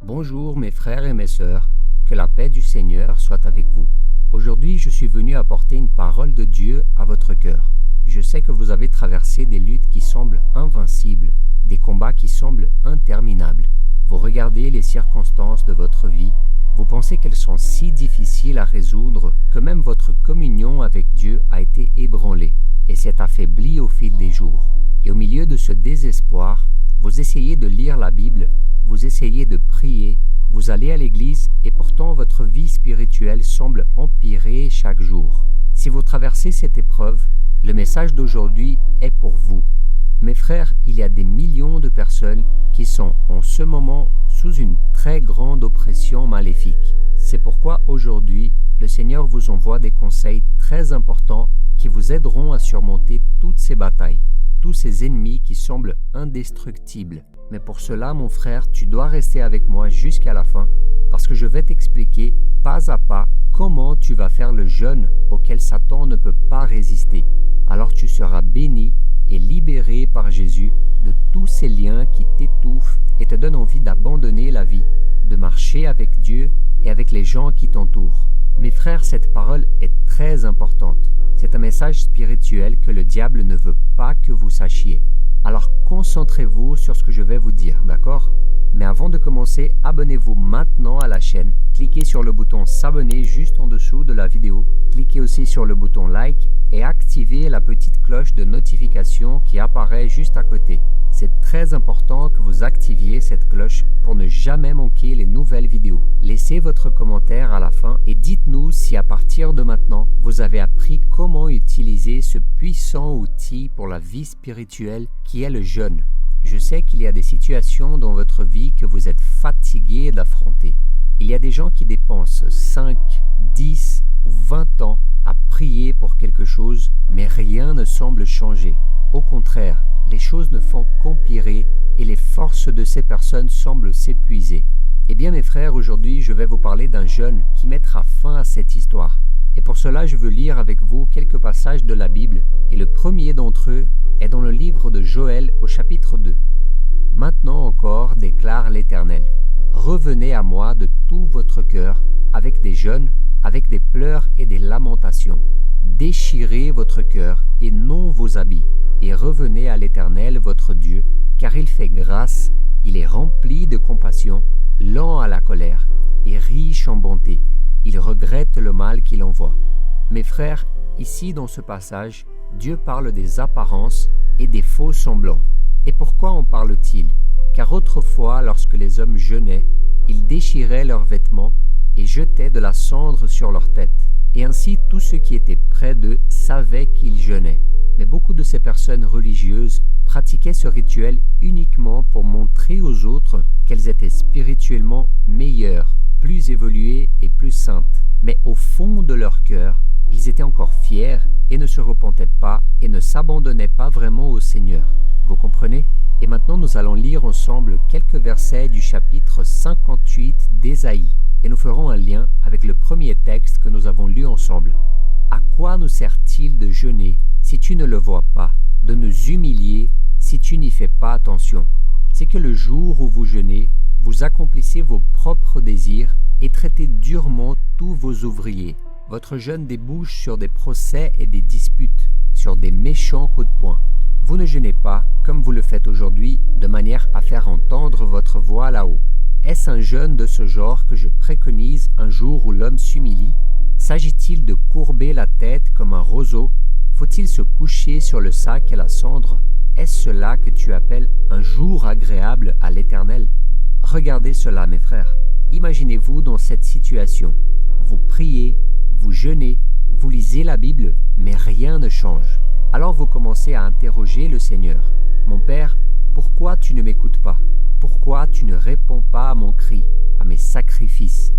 Bonjour mes frères et mes sœurs, que la paix du Seigneur soit avec vous. Aujourd'hui, je suis venu apporter une parole de Dieu à votre cœur. Je sais que vous avez traversé des luttes qui semblent invincibles, des combats qui semblent interminables. Vous regardez les circonstances de votre vie, vous pensez qu'elles sont si difficiles à résoudre que même votre communion avec Dieu a été ébranlée et s'est affaiblie au fil des jours. Et au milieu de ce désespoir, vous essayez de lire la Bible, vous essayez de prier, vous allez à l'église et pourtant votre vie spirituelle semble empirer chaque jour. Si vous traversez cette épreuve, le message d'aujourd'hui est pour vous. Mes frères, il y a des millions de personnes qui sont en ce moment sous une très grande oppression maléfique. C'est pourquoi aujourd'hui, le Seigneur vous envoie des conseils très importants qui vous aideront à surmonter toutes ces batailles, tous ces ennemis qui semblent indestructibles. Mais pour cela, mon frère, tu dois rester avec moi jusqu'à la fin parce que je vais t'expliquer pas à pas comment tu vas faire le jeûne auquel Satan ne peut pas résister. Alors tu seras béni et libéré par Jésus de tous ces liens qui t'étouffent et te donnent envie d'abandonner la vie, de marcher avec Dieu et avec les gens qui t'entourent. Mes frères, cette parole est très importante. C'est un message spirituel que le diable ne veut pas que vous sachiez. Alors concentrez-vous sur ce que je vais vous dire, d'accord? Mais avant de commencer, abonnez-vous maintenant à la chaîne. Cliquez sur le bouton s'abonner juste en dessous de la vidéo. Cliquez aussi sur le bouton like et activez la petite cloche de notification qui apparaît juste à côté. C'est très important que vous activiez cette cloche pour ne jamais manquer les nouvelles vidéos. Laissez votre commentaire à la fin et dites-nous si à partir de maintenant, vous avez appris comment utiliser ce puissant outil pour la vie spirituelle qui est le jeûne. Je sais qu'il y a des situations dans votre vie que vous êtes fatigué d'affronter. Il y a des gens qui dépensent 5, 10 ou 20 ans à prier pour quelque chose, mais rien ne semble changer. Au contraire, les choses ne font qu'empirer et les forces de ces personnes semblent s'épuiser. Eh bien mes frères, aujourd'hui je vais vous parler d'un jeûne qui mettra fin à cette histoire. Et pour cela, je veux lire avec vous quelques passages de la Bible, et le premier d'entre eux est dans le livre de Joël au chapitre 2. « Maintenant encore, déclare l'Éternel, revenez à moi de tout votre cœur, avec des jeûnes, avec des pleurs et des lamentations. Déchirez votre cœur et non vos habits, et revenez à l'Éternel votre Dieu, car il fait grâce, il est rempli de compassion, lent à la colère et riche en bonté. Il regrette le mal qu'il envoie. » Mes frères, ici dans ce passage, Dieu parle des apparences et des faux semblants. Et pourquoi en parle-t-il? Car autrefois, lorsque les hommes jeûnaient, ils déchiraient leurs vêtements et jetaient de la cendre sur leur tête. Et ainsi, tous ceux qui étaient près d'eux savaient qu'ils jeûnaient. Mais beaucoup de ces personnes religieuses pratiquaient ce rituel uniquement pour montrer aux autres qu'elles étaient spirituellement meilleures, plus évoluées et plus saintes. Mais au fond de leur cœur, ils étaient encore fiers et ne se repentaient pas et ne s'abandonnaient pas vraiment au Seigneur. Vous comprenez? Et maintenant, nous allons lire ensemble quelques versets du chapitre 58 d'Ésaïe. Et nous ferons un lien avec le premier texte que nous avons lu ensemble. « À quoi nous sert-il de jeûner si tu ne le vois pas, de nous humilier si tu n'y fais pas attention? C'est que le jour où vous jeûnez, vous accomplissez vos propres désirs et traitez durement tous vos ouvriers. Votre jeûne débouche sur des procès et des disputes, sur des méchants coups de poing. Vous ne jeûnez pas, comme vous le faites aujourd'hui, de manière à faire entendre votre voix là-haut. Est-ce un jeûne de ce genre que je préconise un jour où l'homme s'humilie? S'agit-il de courber la tête comme un roseau? Faut-il se coucher sur le sac et la cendre? Est-ce cela que tu appelles un jour agréable à l'Éternel? Regardez cela, mes frères. Imaginez-vous dans cette situation. Vous priez, vous jeûnez, vous lisez la Bible, mais rien ne change. Alors vous commencez à interroger le Seigneur. « Mon Père, pourquoi tu ne m'écoutes pas? Pourquoi tu ne réponds pas à mon cri, à mes sacrifices ?»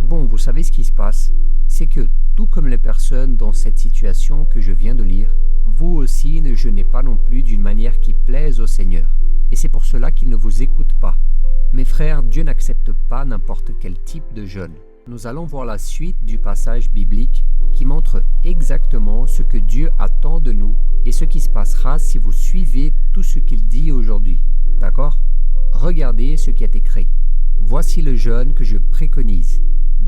Bon, vous savez ce qui se passe, c'est que tout comme les personnes dans cette situation que je viens de lire, vous aussi ne jeûnez pas non plus d'une manière qui plaise au Seigneur. Et c'est pour cela qu'il ne vous écoute pas. Mes frères, Dieu n'accepte pas n'importe quel type de jeûne. Nous allons voir la suite du passage biblique qui montre exactement ce que Dieu attend de nous et ce qui se passera si vous suivez tout ce qu'il dit aujourd'hui. D'accord? Regardez ce qui est écrit. Voici le jeûne que je préconise.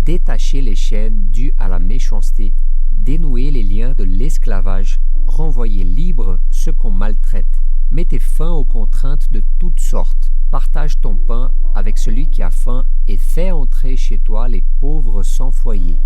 Détachez les chaînes dues à la méchanceté, dénouez les liens de l'esclavage, renvoyez libres ceux qu'on maltraite. Mettez fin aux contraintes de toutes sortes. Partage ton pain avec celui qui a faim et fais entrer chez toi les pauvres sans foyer.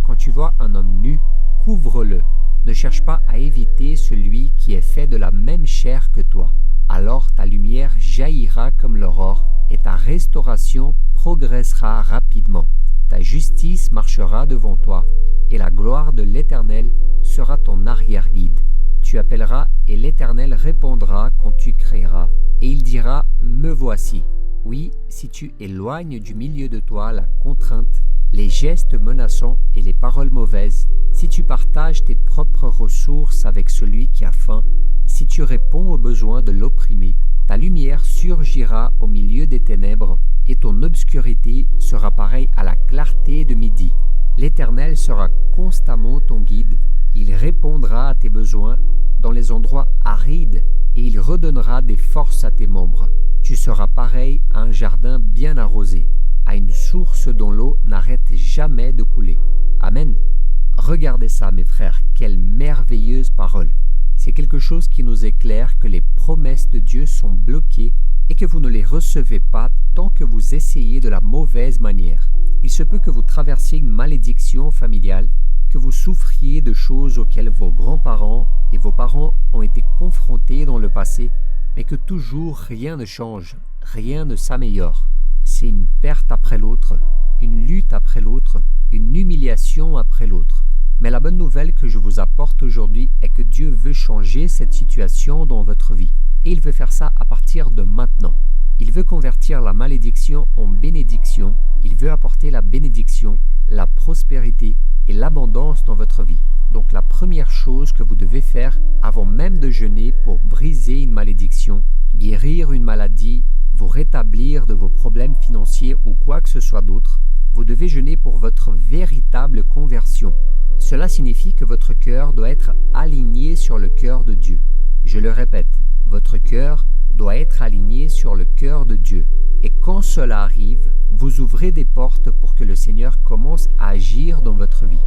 Quand tu vois un homme nu, couvre-le. Ne cherche pas à éviter celui qui est fait de la même chair que toi. Alors ta lumière jaillira comme l'aurore et ta restauration progressera rapidement. Ta justice marchera devant toi et la gloire de l'Éternel sera ton arrière-guide. Tu appelleras et l'Éternel répondra quand tu crieras et il dira « Me voici ». Oui, si tu éloignes du milieu de toi la contrainte, les gestes menaçants et les paroles mauvaises, si tu partages tes propres ressources avec celui qui a faim, si tu réponds aux besoins de l'opprimé, ta lumière surgira au milieu des ténèbres et ton obscurité sera pareille à la clarté de midi. L'Éternel sera constamment ton guide. Il répondra à tes besoins dans les endroits arides et il redonnera des forces à tes membres. Tu seras pareil à un jardin bien arrosé, à une source dont l'eau n'arrête jamais de couler. Amen. Regardez ça, mes frères, quelle merveilleuse parole. C'est quelque chose qui nous éclaire que les promesses de Dieu sont bloquées et que vous ne les recevez pas tant que vous essayez de la mauvaise manière. Il se peut que vous traversiez une malédiction familiale, que vous souffriez de choses auxquelles vos grands-parents et vos parents ont été confrontés dans le passé, mais que toujours rien ne change, rien ne s'améliore. C'est une perte après l'autre, une lutte après l'autre, une humiliation après l'autre. Mais la bonne nouvelle que je vous apporte aujourd'hui est que Dieu veut changer cette situation dans votre vie. Et il veut faire ça à partir de maintenant. Il veut convertir la malédiction en bénédiction. Il veut apporter la bénédiction, la prospérité et l'abondance dans votre vie. Donc la première chose que vous devez faire avant même de jeûner pour briser une malédiction, guérir une maladie, vous rétablir de vos problèmes financiers ou quoi que ce soit d'autre, vous devez jeûner pour votre véritable conversion. Cela signifie que votre cœur doit être aligné sur le cœur de Dieu. Je le répète, votre cœur doit être aligné sur le cœur de Dieu. Et quand cela arrive, vous ouvrez des portes pour que le Seigneur commence à agir dans votre vie.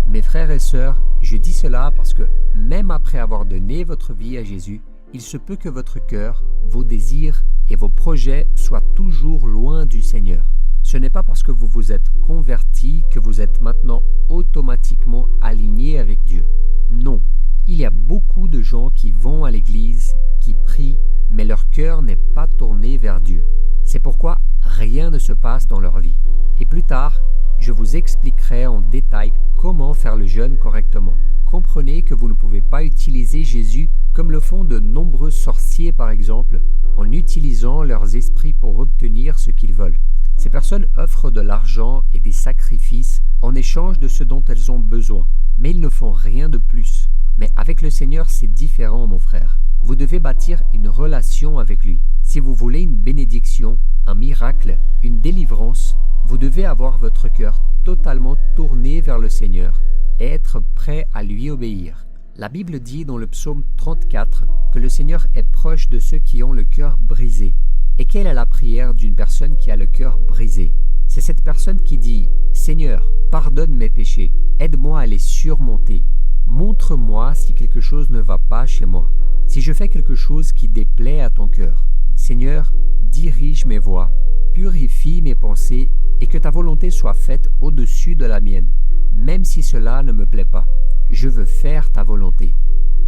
Mes frères et sœurs, je dis cela parce que même après avoir donné votre vie à Jésus, il se peut que votre cœur, vos désirs et vos projets soient toujours loin du Seigneur. Ce n'est pas parce que vous vous êtes converti que vous êtes maintenant automatiquement aligné avec Dieu. Non, il y a beaucoup de gens qui vont à l'église, qui prient, mais leur cœur n'est pas tourné vers Dieu. C'est pourquoi rien ne se passe dans leur vie. Et plus tard, je vous expliquerai en détail comment faire le jeûne correctement. Comprenez que vous ne pouvez pas utiliser Jésus comme le font de nombreux sorciers par exemple, en utilisant leurs esprits pour obtenir ce qu'ils veulent. Ces personnes offrent de l'argent et des sacrifices en échange de ce dont elles ont besoin, mais ils ne font rien de plus. Mais avec le Seigneur, c'est différent, mon frère. Vous devez bâtir une relation avec lui. Si vous voulez une bénédiction, un miracle, une délivrance, vous devez avoir votre cœur totalement tourné vers le Seigneur et être prêt à lui obéir. La Bible dit dans le psaume 34 que le Seigneur est proche de ceux qui ont le cœur brisé. Et quelle est la prière d'une personne qui a le cœur brisé? C'est cette personne qui dit « Seigneur, pardonne mes péchés, aide-moi à les surmonter. Montre-moi si quelque chose ne va pas chez moi, si je fais quelque chose qui déplaît à ton cœur. Seigneur, dirige mes voies, purifie mes pensées et que ta volonté soit faite au-dessus de la mienne, même si cela ne me plaît pas. Je veux faire ta volonté. »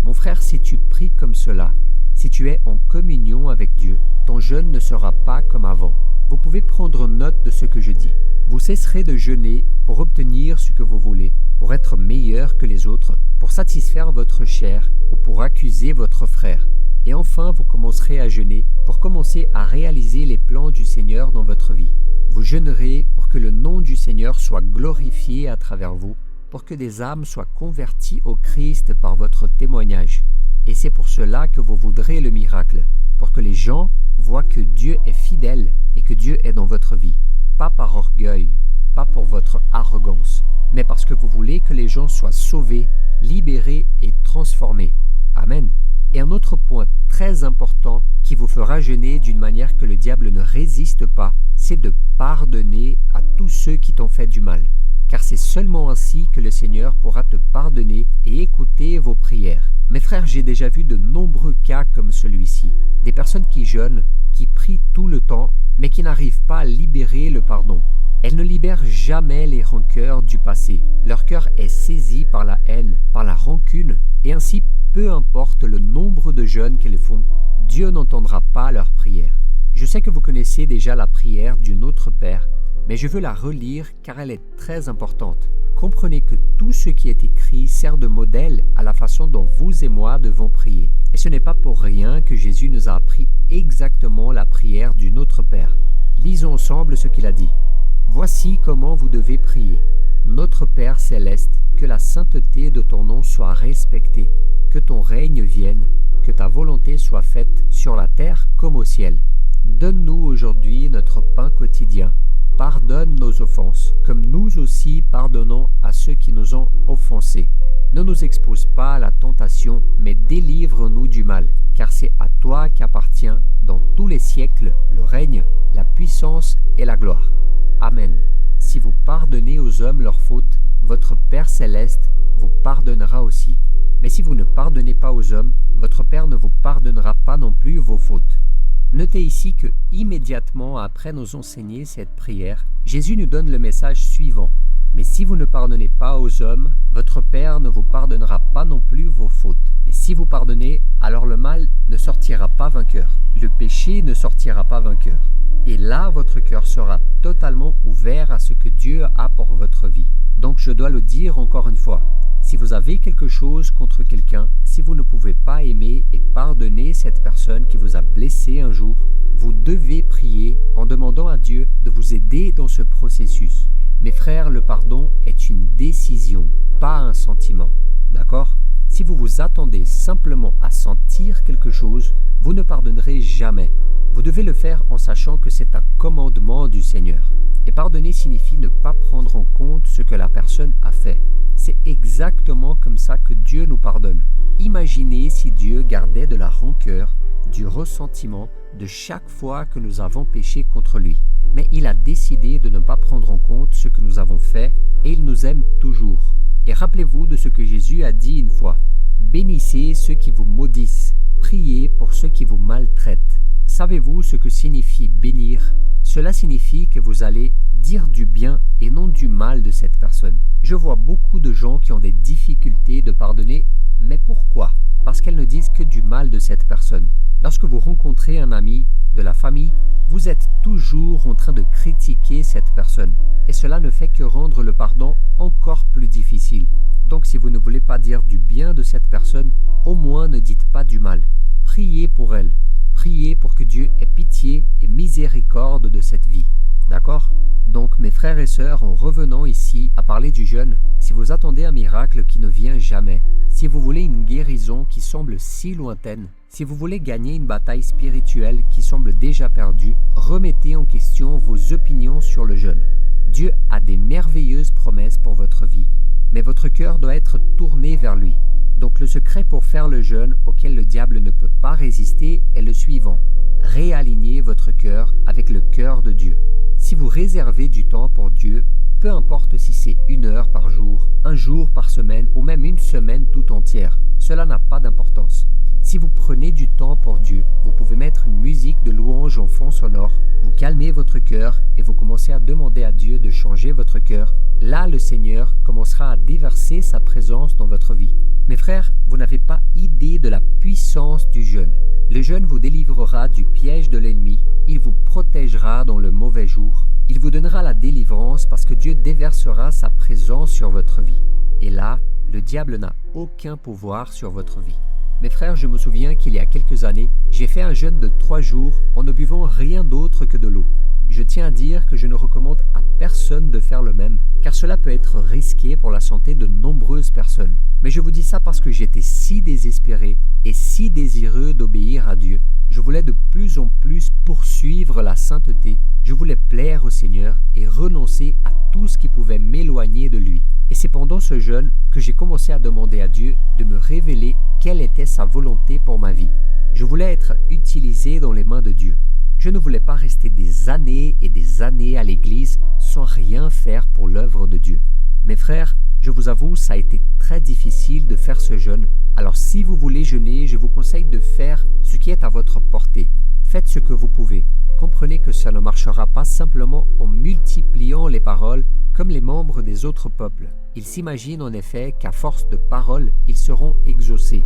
Mon frère, si tu pries comme cela, si tu es en communion avec Dieu, ton jeûne ne sera pas comme avant. Vous pouvez prendre note de ce que je dis. Vous cesserez de jeûner pour obtenir ce que vous voulez, pour être meilleur que les autres, pour satisfaire votre chair ou pour accuser votre frère. Et enfin, vous commencerez à jeûner pour commencer à réaliser les plans du Seigneur dans votre vie. Vous jeûnerez pour que le nom du Seigneur soit glorifié à travers vous, pour que des âmes soient converties au Christ par votre témoignage. Et c'est pour cela que vous voudrez le miracle, pour que les gens voient que Dieu est fidèle et que Dieu est dans votre vie. Pas par orgueil, pas pour votre arrogance, mais parce que vous voulez que les gens soient sauvés, libérés et transformés. Amen. Et un autre point très important qui vous fera jeûner d'une manière que le diable ne résiste pas, c'est de pardonner à tous ceux qui t'ont fait du mal. Car c'est seulement ainsi que le Seigneur pourra te pardonner et écouter vos prières. Mes frères, j'ai déjà vu de nombreux cas comme celui-ci. Des personnes qui jeûnent, qui prient tout le temps, mais qui n'arrivent pas à libérer le pardon. Elles ne libèrent jamais les rancœurs du passé. Leur cœur est saisi par la haine, par la rancune, et ainsi, peu importe le nombre de jeûnes qu'elles font, Dieu n'entendra pas leurs prières. Je sais que vous connaissez déjà la prière du Notre Père, mais je veux la relire car elle est très importante. Comprenez que tout ce qui est écrit sert de modèle à la façon dont vous et moi devons prier. Et ce n'est pas pour rien que Jésus nous a appris exactement la prière du Notre Père. Lisons ensemble ce qu'il a dit. « Voici comment vous devez prier. Notre Père céleste, que la sainteté de ton nom soit respectée, que ton règne vienne, que ta volonté soit faite sur la terre comme au ciel. Donne-nous aujourd'hui notre pain quotidien. Pardonne nos offenses, comme nous aussi pardonnons à ceux qui nous ont offensés. Ne nous expose pas à la tentation, mais délivre-nous du mal, car c'est à toi qu'appartient dans tous les siècles le règne, la puissance et la gloire. Amen. Si vous pardonnez aux hommes leurs fautes, votre Père céleste vous pardonnera aussi. Mais si vous ne pardonnez pas aux hommes, votre Père ne vous pardonnera pas non plus vos fautes. » Notez ici que, immédiatement après nous enseigner cette prière, Jésus nous donne le message suivant. « Mais si vous ne pardonnez pas aux hommes, votre Père ne vous pardonnera pas non plus vos fautes. Mais si vous pardonnez, alors le mal ne sortira pas vainqueur. Le péché ne sortira pas vainqueur. Et là, votre cœur sera totalement ouvert à ce que Dieu a pour votre vie. Donc je dois le dire encore une fois. Si vous avez quelque chose contre quelqu'un, si vous ne pouvez pas aimer et pardonner cette personne qui vous a blessé un jour, vous devez prier en demandant à Dieu de vous aider dans ce processus. Mes frères, le pardon est une décision, pas un sentiment. D'accord ? Si vous vous attendez simplement à sentir quelque chose, vous ne pardonnerez jamais. Vous devez le faire en sachant que c'est un commandement du Seigneur. Et pardonner signifie ne pas prendre en compte ce que la personne a fait. C'est exactement comme ça que Dieu nous pardonne. Imaginez si Dieu gardait de la rancœur, du ressentiment de chaque fois que nous avons péché contre lui. Mais il a décidé de ne pas prendre en compte ce que nous avons fait et il nous aime toujours. Et rappelez-vous de ce que Jésus a dit une fois. Bénissez ceux qui vous maudissent, priez pour ceux qui vous maltraitent. Savez-vous ce que signifie bénir ? Cela signifie que vous allez dire du bien et non du mal de cette personne. Je vois beaucoup de gens qui ont des difficultés de pardonner, mais pourquoi ? Parce qu'elles ne disent que du mal de cette personne. Lorsque vous rencontrez un ami, de la famille, vous êtes toujours en train de critiquer cette personne. Et cela ne fait que rendre le pardon encore plus difficile. Donc si vous ne voulez pas dire du bien de cette personne, au moins ne dites pas du mal. Priez pour elle. Priez pour que Dieu ait pitié et miséricorde de cette vie. D'accord ? Donc mes frères et sœurs, en revenant ici à parler du jeûne, si vous attendez un miracle qui ne vient jamais, si vous voulez une guérison qui semble si lointaine, si vous voulez gagner une bataille spirituelle qui semble déjà perdue, remettez en question vos opinions sur le jeûne. Dieu a des merveilleuses promesses pour votre vie, mais votre cœur doit être tourné vers lui. Donc le secret pour faire le jeûne auquel le diable ne peut pas résister est le suivant. Réalignez votre cœur avec le cœur de Dieu. Si vous réservez du temps pour Dieu, peu importe si c'est 1 heure par jour, 1 jour par semaine ou même 1 semaine tout entière, cela n'a pas d'importance. Si vous prenez du temps pour Dieu, vous pouvez mettre une musique de louange en fond sonore, vous calmez votre cœur et vous commencez à demander à Dieu de changer votre cœur. Là, le Seigneur commencera à déverser sa présence dans votre vie. Mes frères, vous n'avez pas idée de la puissance du jeûne. Le jeûne vous délivrera du piège de l'ennemi, il vous protégera dans le mauvais jour, il vous donnera la délivrance parce que Dieu déversera sa présence sur votre vie. Et là, le diable n'a aucun pouvoir sur votre vie. Mes frères, je me souviens qu'il y a quelques années, j'ai fait un jeûne de 3 jours en ne buvant rien d'autre que de l'eau. Je tiens à dire que je ne recommande à personne de faire le même, car cela peut être risqué pour la santé de nombreuses personnes. Mais je vous dis ça parce que j'étais si désespéré et si désireux d'obéir à Dieu je voulais de plus en plus poursuivre la sainteté. Je voulais plaire au Seigneur et renoncer à tout ce qui pouvait m'éloigner de lui. Et c'est pendant ce jeûne que j'ai commencé à demander à Dieu de me révéler quelle était sa volonté pour ma vie. Je voulais être utilisé dans les mains de Dieu. Je ne voulais pas rester des années et des années à l'église sans rien faire pour l'œuvre de Dieu. Mes frères, je vous avoue, ça a été très difficile de faire ce jeûne. Alors si vous voulez jeûner, je vous conseille de faire ce qui est à votre portée. Faites ce que vous pouvez. Comprenez que ça ne marchera pas simplement en multipliant les paroles comme les membres des autres peuples. Ils s'imaginent en effet qu'à force de paroles, ils seront exaucés.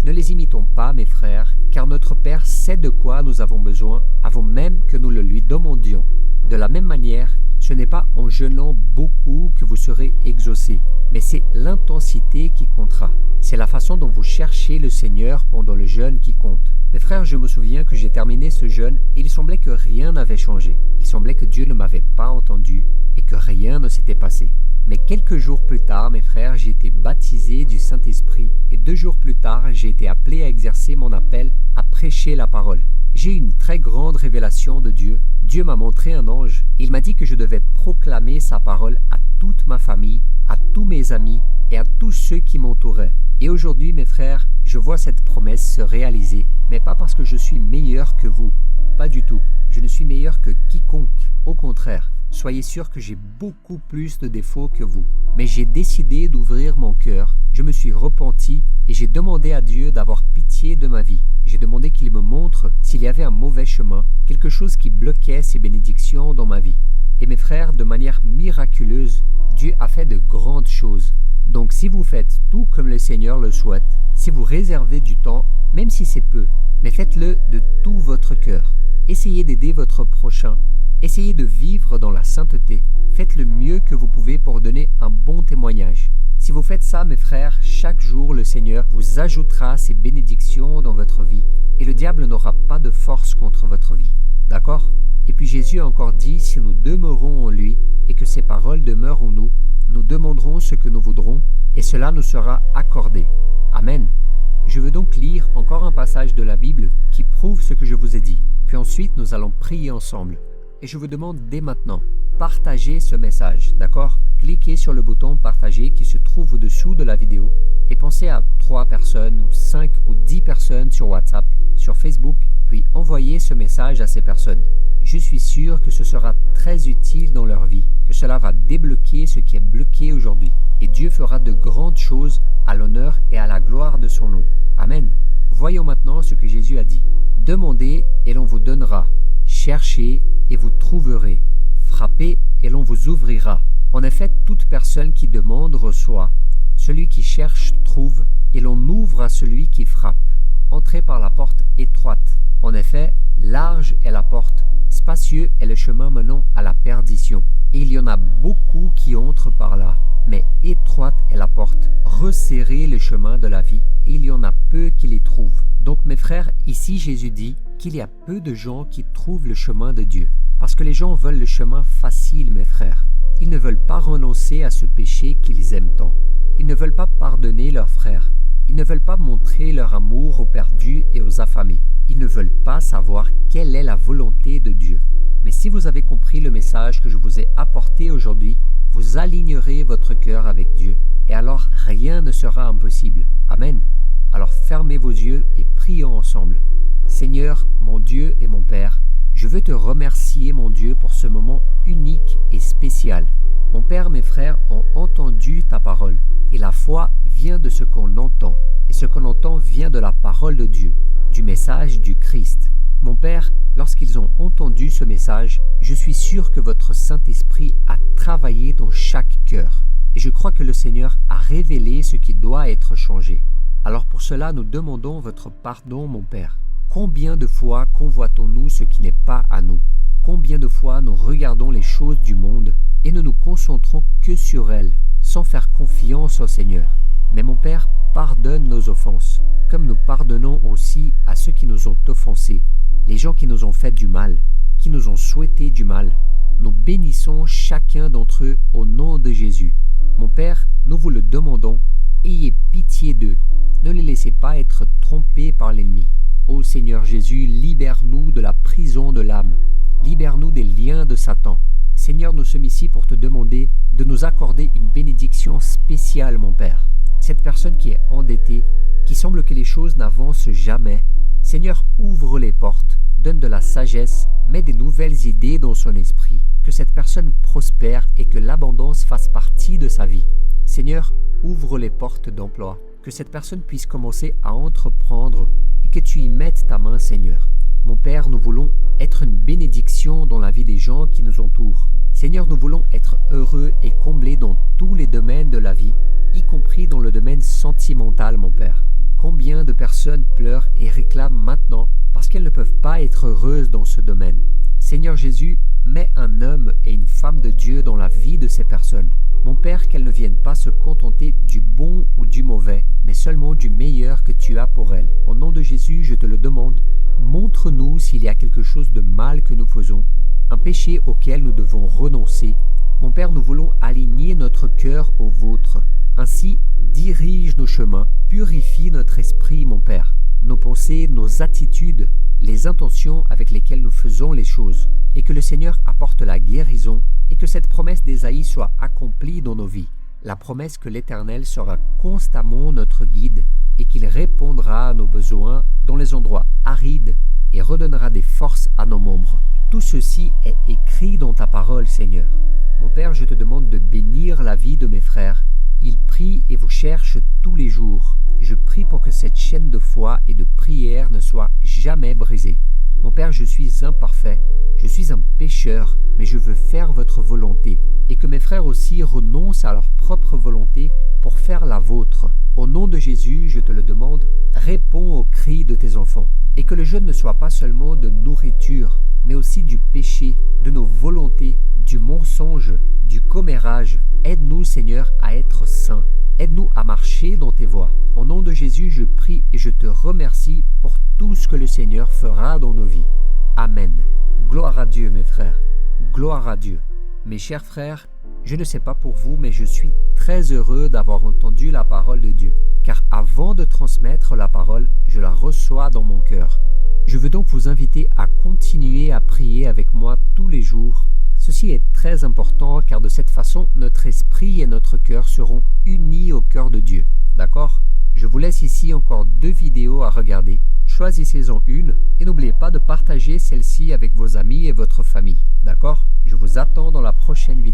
Ne les imitons pas, mes frères, car notre Père sait de quoi nous avons besoin avant même que nous le lui demandions. De la même manière, ce n'est pas en jeûnant beaucoup que vous serez exaucés, mais c'est l'intensité qui comptera. C'est la façon dont vous cherchez le Seigneur pendant le jeûne qui compte. Mes frères, je me souviens que j'ai terminé ce jeûne et il semblait que rien n'avait changé. Il semblait que Dieu ne m'avait pas entendu et que rien ne s'était passé. Mais quelques jours plus tard, mes frères, j'ai été baptisé du Saint-Esprit et 2 jours plus tard, j'ai été appelé à exercer mon appel à prêcher la parole. J'ai eu une très grande révélation de Dieu. Dieu m'a montré un ange. Il m'a dit que je devais proclamer sa parole à toute ma famille, à tous mes amis et à tous ceux qui m'entouraient. Et aujourd'hui, mes frères, je vois cette promesse se réaliser, mais pas parce que je suis meilleur que vous. Pas du tout. Je ne suis meilleur que quiconque. Au contraire, soyez sûr que j'ai beaucoup plus de défauts que vous. Mais j'ai décidé d'ouvrir mon cœur. Je me suis repenti et j'ai demandé à Dieu d'avoir pitié de ma vie. J'ai demandé qu'il me montre s'il y avait un mauvais chemin, quelque chose qui bloquait ses bénédictions dans ma vie. Et mes frères, de manière miraculeuse, Dieu a fait de grandes choses. Donc si vous faites tout comme le Seigneur le souhaite, si vous réservez du temps, même si c'est peu, mais faites-le de tout votre cœur. Essayez d'aider votre prochain, essayez de vivre dans la sainteté, faites le mieux que vous pouvez pour donner un bon témoignage. Si vous faites ça, mes frères, chaque jour le Seigneur vous ajoutera ses bénédictions dans votre vie et le diable n'aura pas de force contre votre vie. D'accord ? Et puis Jésus a encore dit, si nous demeurons en lui et que ses paroles demeurent en nous, nous demanderons ce que nous voudrons et cela nous sera accordé. Amen. Je veux donc lire encore un passage de la Bible qui prouve ce que je vous ai dit. Puis ensuite, nous allons prier ensemble. Et je vous demande dès maintenant, partagez ce message, d'accord ? Cliquez sur le bouton partager qui se trouve au-dessous de la vidéo et pensez à 3 personnes, 5 ou 10 personnes sur WhatsApp, sur Facebook, puis envoyez ce message à ces personnes. Je suis sûr que ce sera très utile dans leur vie, que cela va débloquer ce qui est bloqué aujourd'hui. Et Dieu fera de grandes choses à l'honneur et à la gloire de son nom. Amen. Voyons maintenant ce que Jésus a dit. Demandez et l'on vous donnera. Cherchez et vous trouverez. Frappez et l'on vous ouvrira. En effet, toute personne qui demande reçoit. Celui qui cherche trouve et l'on ouvre à celui qui frappe. Entrez par la porte étroite. En effet, large est la porte, spacieux est le chemin menant à la perdition. Et il y en a beaucoup qui entrent par là. Mais étroite est la porte, resserré le chemin de la vie, et il y en a peu qui les trouvent. Donc mes frères, ici Jésus dit qu'il y a peu de gens qui trouvent le chemin de Dieu. Parce que les gens veulent le chemin facile, mes frères. Ils ne veulent pas renoncer à ce péché qu'ils aiment tant. Ils ne veulent pas pardonner leurs frères. Ils ne veulent pas montrer leur amour aux perdus et aux affamés. Ils ne veulent pas savoir quelle est la volonté de Dieu. Mais si vous avez compris le message que je vous ai apporté aujourd'hui, vous alignerez votre cœur avec Dieu et alors rien ne sera impossible. Amen. Alors fermez vos yeux et prions ensemble. Seigneur, mon Dieu et mon Père, je veux te remercier, mon Dieu, pour ce moment unique et spécial. Mon Père, mes frères ont entendu ta parole et la foi vient de ce qu'on entend. Et ce qu'on entend vient de la parole de Dieu, du message du Christ. Mon Père, lorsqu'ils ont entendu ce message, je suis sûr que votre Saint-Esprit a travaillé dans chaque cœur. Et je crois que le Seigneur a révélé ce qui doit être changé. Alors pour cela, nous demandons votre pardon, mon Père. Combien de fois convoitons-nous ce qui n'est pas à nous? Combien de fois nous regardons les choses du monde et ne nous concentrons que sur elles, sans faire confiance au Seigneur? Mais mon Père, pardonne nos offenses, comme nous pardonnons aussi à ceux qui nous ont offensés, les gens qui nous ont fait du mal, qui nous ont souhaité du mal. Nous bénissons chacun d'entre eux au nom de Jésus. Mon Père, nous vous le demandons, ayez pitié d'eux. Ne les laissez pas être trompés par l'ennemi. Ô Seigneur Jésus, libère-nous de la prison de l'âme. Libère-nous des liens de Satan. Seigneur, nous sommes ici pour te demander de nous accorder une bénédiction spéciale, mon Père. Cette personne qui est endettée, qui semble que les choses n'avancent jamais. Seigneur, ouvre les portes, donne de la sagesse, mets des nouvelles idées dans son esprit, que cette personne prospère et que l'abondance fasse partie de sa vie. Seigneur, ouvre les portes d'emploi, que cette personne puisse commencer à entreprendre et que tu y mettes ta main, Seigneur. Mon Père, nous voulons être une bénédiction dans la vie des gens qui nous entourent. Seigneur, nous voulons être heureux et comblés dans tous les domaines de la vie, y compris dans le domaine sentimental, mon Père. Combien de personnes pleurent et réclament maintenant parce qu'elles ne peuvent pas être heureuses dans ce domaine. Seigneur Jésus, mets un homme et une femme de Dieu dans la vie de ces personnes. Mon Père, qu'elles ne viennent pas se contenter du bon ou du mauvais, mais seulement du meilleur que tu as pour elles. Au nom de Jésus, je te le demande, montre-nous s'il y a quelque chose de mal que nous faisons, un péché auquel nous devons renoncer. Mon Père, nous voulons aligner notre cœur au vôtre. Ainsi, dirige nos chemins, purifie notre esprit, mon Père, nos pensées, nos attitudes, les intentions avec lesquelles nous faisons les choses, et que le Seigneur apporte la guérison, et que cette promesse d'Ésaïe soit accomplie dans nos vies, la promesse que l'Éternel sera constamment notre guide, et qu'il répondra à nos besoins dans les endroits arides, et redonnera des forces à nos membres. Tout ceci est écrit dans ta parole, Seigneur. Mon Père, je te demande de bénir la vie de mes frères. Ils prient et vous cherchent tous les jours. Je prie pour que cette chaîne de foi et de prière ne soit jamais brisée. Mon Père, je suis imparfait, je suis un pécheur, mais je veux faire votre volonté, et que mes frères aussi renoncent à leur propre volonté pour faire la vôtre. Au nom de Jésus, je te le demande, réponds aux cris de tes enfants, et que le jeûne ne soit pas seulement de nourriture, mais aussi du péché, de nos volontés, du mensonge, du commérage. Aide-nous, Seigneur, à être saints. Aide-nous à marcher dans tes voies. Au nom de Jésus, je prie et je te remercie pour tout ce que le Seigneur fera dans nos vies. Amen. Gloire à Dieu, mes frères. Gloire à Dieu. Mes chers frères, je ne sais pas pour vous, mais je suis très heureux d'avoir entendu la parole de Dieu, car avant de transmettre la parole, je la reçois dans mon cœur. Je veux donc vous inviter à continuer à prier avec moi tous les jours. Ceci est très important car de cette façon, notre esprit et notre cœur seront unis au cœur de Dieu. D'accord? Je vous laisse ici encore 2 vidéos à regarder. Choisissez-en une et n'oubliez pas de partager celle-ci avec vos amis et votre famille. D'accord? Je vous attends dans la prochaine vidéo.